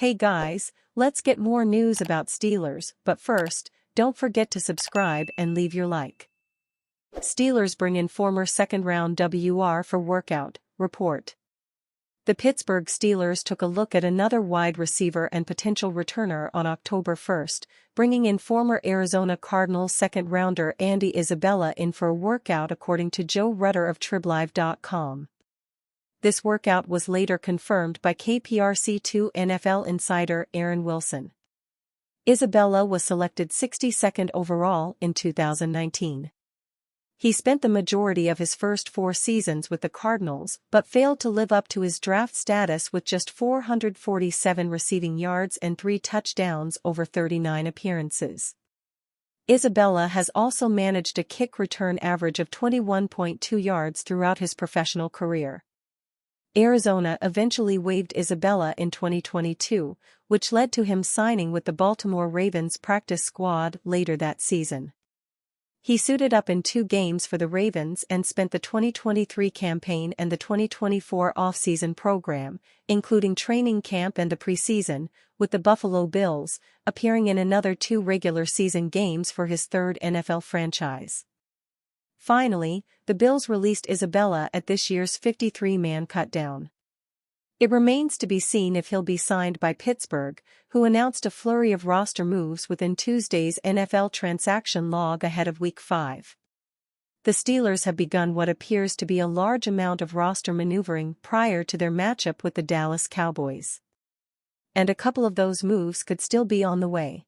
Hey guys, let's get more news about Steelers, but first, don't forget to subscribe and leave your like. Steelers bring in former second-round WR for workout, report. The Pittsburgh Steelers took a look at another wide receiver and potential returner on October 1st, bringing in former Arizona Cardinals second-rounder Andy Isabella in for a workout according to Joe Rutter of TribLive.com. This workout was later confirmed by KPRC2 NFL insider Aaron Wilson. Isabella was selected 62nd overall in 2019. He spent the majority of his first 4 seasons with the Cardinals but failed to live up to his draft status with just 447 receiving yards and 3 touchdowns over 39 appearances. Isabella has also managed a kick return average of 21.2 yards throughout his professional career. Arizona eventually waived Isabella in 2022, which led to him signing with the Baltimore Ravens practice squad later that season. He suited up in 2 games for the Ravens and spent the 2023 campaign and the 2024 offseason program, including training camp and the preseason, with the Buffalo Bills, appearing in another 2 regular season games for his 3rd NFL franchise. Finally, the Bills released Isabella at this year's 53-man cutdown. It remains to be seen if he'll be signed by Pittsburgh, who announced a flurry of roster moves within Tuesday's NFL transaction log ahead of Week 5. The Steelers have begun what appears to be a large amount of roster maneuvering prior to their matchup with the Dallas Cowboys. And a couple of those moves could still be on the way.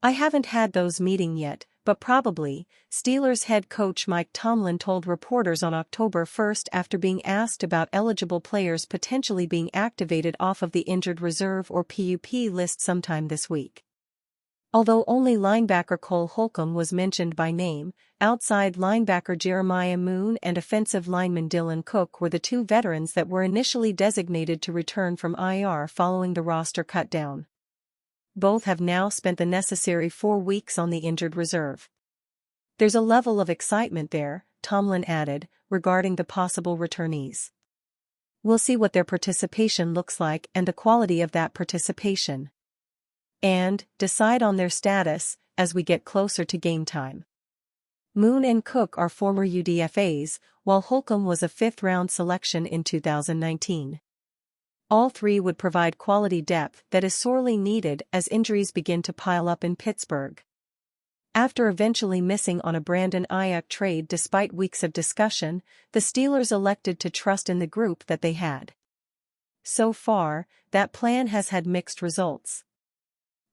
I haven't had those meetings yet, but probably, Steelers head coach Mike Tomlin told reporters on October 1st after being asked about eligible players potentially being activated off of the injured reserve or PUP list sometime this week. Although only linebacker Cole Holcomb was mentioned by name, outside linebacker Jeremiah Moon and offensive lineman Dylan Cook were the 2 veterans that were initially designated to return from IR following the roster cutdown. Both have now spent the necessary 4 weeks on the injured reserve. There's a level of excitement there, Tomlin added, regarding the possible returnees. We'll see what their participation looks like and the quality of that participation. And decide on their status as we get closer to game time. Moon and Cook are former UDFAs, while Holcomb was a 5th-round selection in 2019. All 3 would provide quality depth that is sorely needed as injuries begin to pile up in Pittsburgh. After eventually missing on a Brandon Ayuk trade despite weeks of discussion, the Steelers elected to trust in the group that they had. So far, that plan has had mixed results.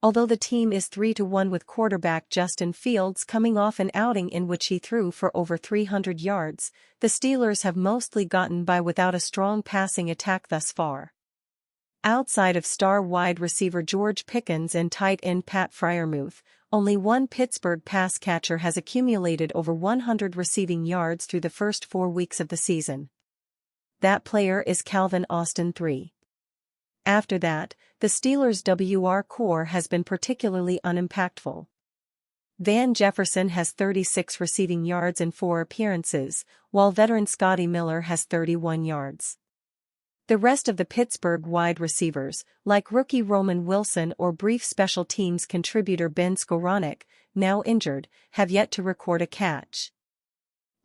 Although the team is 3-1 with quarterback Justin Fields coming off an outing in which he threw for over 300 yards, the Steelers have mostly gotten by without a strong passing attack thus far. Outside of star wide receiver George Pickens and tight end Pat Freiermuth, only one Pittsburgh pass catcher has accumulated over 100 receiving yards through the first 4 weeks of the season. That player is Calvin Austin III. After that, the Steelers' WR core has been particularly unimpactful. Van Jefferson has 36 receiving yards in 4 appearances, while veteran Scotty Miller has 31 yards. The rest of the Pittsburgh wide receivers, like rookie Roman Wilson or brief special teams contributor Ben Skowronek, now injured, have yet to record a catch.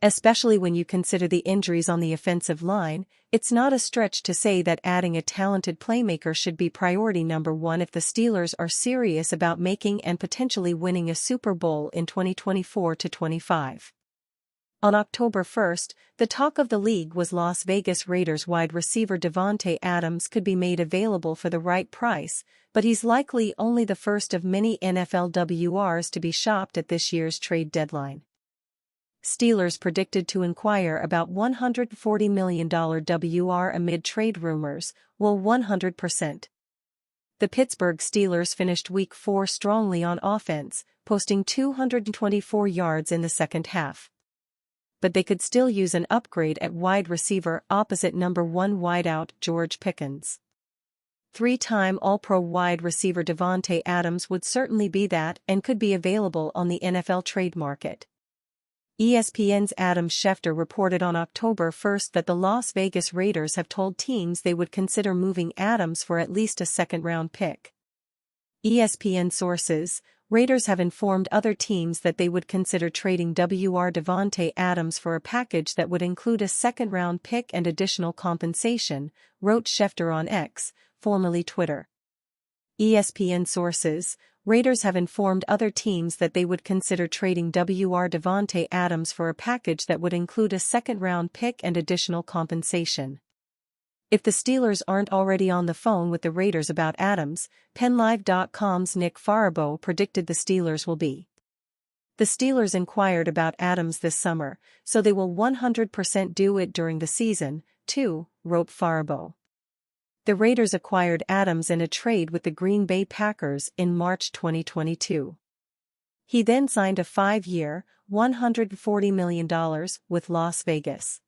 Especially when you consider the injuries on the offensive line, it's not a stretch to say that adding a talented playmaker should be priority number 1 if the Steelers are serious about making and potentially winning a Super Bowl in 2024-25. On October 1st, the talk of the league was Las Vegas Raiders wide receiver Davante Adams could be made available for the right price, but he's likely only the first of many NFL WRs to be shopped at this year's trade deadline. Steelers predicted to inquire about $140 million WR amid trade rumors, well 100%. The Pittsburgh Steelers finished Week 4 strongly on offense, posting 224 yards in the second half. But they could still use an upgrade at wide receiver opposite number 1 wideout George Pickens. 3-time All-Pro wide receiver Davante Adams would certainly be that and could be available on the NFL trade market. ESPN's Adam Schefter reported on October 1 that the Las Vegas Raiders have told teams they would consider moving Adams for at least a second-round pick. ESPN sources: Raiders have informed other teams that they would consider trading Davante Adams for a package that would include a second-round pick and additional compensation, wrote Schefter on X, formerly Twitter. ESPN sources: Raiders have informed other teams that they would consider trading Davante Adams for a package that would include a second-round pick and additional compensation. If the Steelers aren't already on the phone with the Raiders about Adams, PennLive.com's Nick Farabaugh predicted the Steelers will be. The Steelers inquired about Adams this summer, so they will 100% do it during the season, too, wrote Farabaugh. The Raiders acquired Adams in a trade with the Green Bay Packers in March 2022. He then signed a 5-year, $140 million with Las Vegas.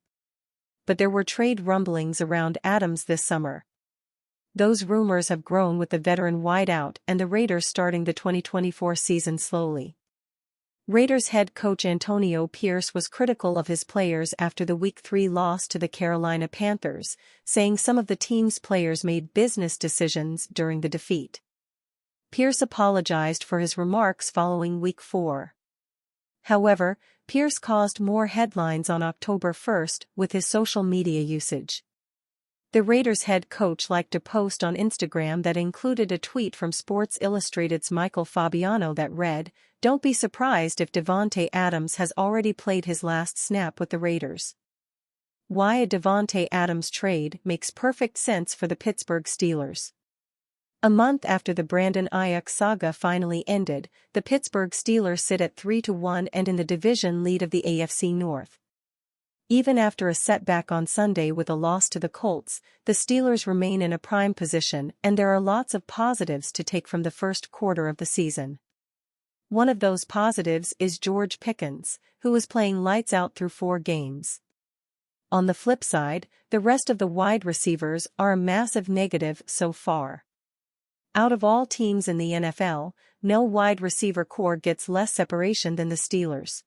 But there were trade rumblings around Adams this summer. Those rumors have grown with the veteran wideout and the Raiders starting the 2024 season slowly. Raiders head coach Antonio Pierce was critical of his players after the Week 3 loss to the Carolina Panthers, saying some of the team's players made business decisions during the defeat. Pierce apologized for his remarks following Week 4. However, Pierce caused more headlines on October 1 with his social media usage. The Raiders head coach liked a post on Instagram that included a tweet from Sports Illustrated's Michael Fabiano that read, "Don't be surprised if Davante Adams has already played his last snap with the Raiders." Why a Davante Adams trade makes perfect sense for the Pittsburgh Steelers. A month after the Brandon Ayuk saga finally ended, the Pittsburgh Steelers sit at 3-1 and in the division lead of the AFC North. Even after a setback on Sunday with a loss to the Colts, the Steelers remain in a prime position and there are lots of positives to take from the first quarter of the season. One of those positives is George Pickens, who is playing lights out through 4 games. On the flip side, the rest of the wide receivers are a massive negative so far. Out of all teams in the NFL, no wide receiver core gets less separation than the Steelers.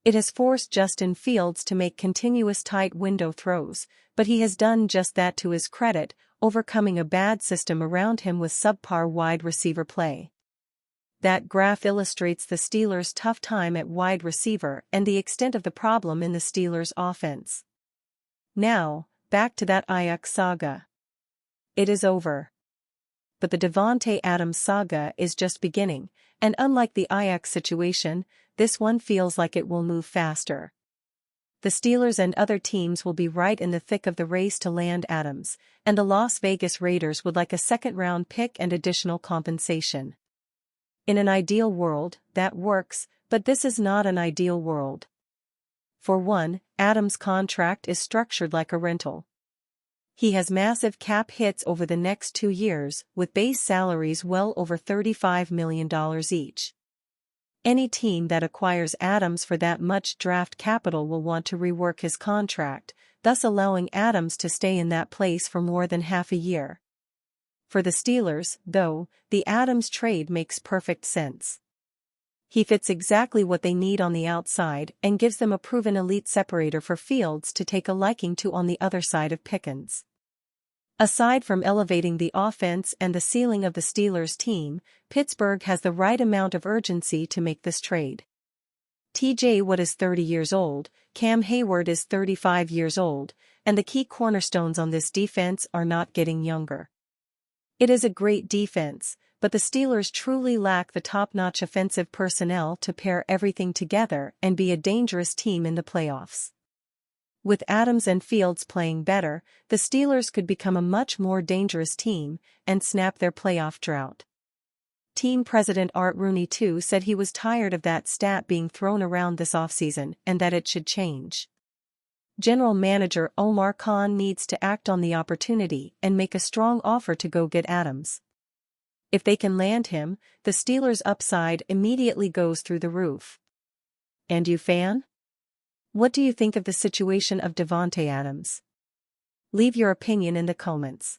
It has forced Justin Fields to make continuous tight window throws, but he has done just that to his credit, overcoming a bad system around him with subpar wide receiver play. That graph illustrates the Steelers' tough time at wide receiver and the extent of the problem in the Steelers' offense. Now, back to that Ayuk saga. It is over. But the Davante Adams saga is just beginning, and unlike the Ayuk situation, this one feels like it will move faster. The Steelers and other teams will be right in the thick of the race to land Adams, and the Las Vegas Raiders would like a second-round pick and additional compensation. In an ideal world, that works, but this is not an ideal world. For one, Adams' contract is structured like a rental. He has massive cap hits over the next 2 years, with base salaries well over $35 million each. Any team that acquires Adams for that much draft capital will want to rework his contract, thus allowing Adams to stay in that place for more than half a year. For the Steelers, though, the Adams trade makes perfect sense. He fits exactly what they need on the outside and gives them a proven elite separator for Fields to take a liking to on the other side of Pickens. Aside from elevating the offense and the ceiling of the Steelers team, Pittsburgh has the right amount of urgency to make this trade. TJ Watt is 30 years old, Cam Hayward is 35 years old, and the key cornerstones on this defense are not getting younger. It is a great defense, but the Steelers truly lack the top-notch offensive personnel to pair everything together and be a dangerous team in the playoffs. With Adams and Fields playing better, the Steelers could become a much more dangerous team and snap their playoff drought. Team president Art Rooney too said he was tired of that stat being thrown around this offseason and that it should change. General Manager Omar Khan needs to act on the opportunity and make a strong offer to go get Adams. If they can land him, the Steelers' upside immediately goes through the roof. And you, fan? What do you think of the situation of Davante Adams? Leave your opinion in the comments.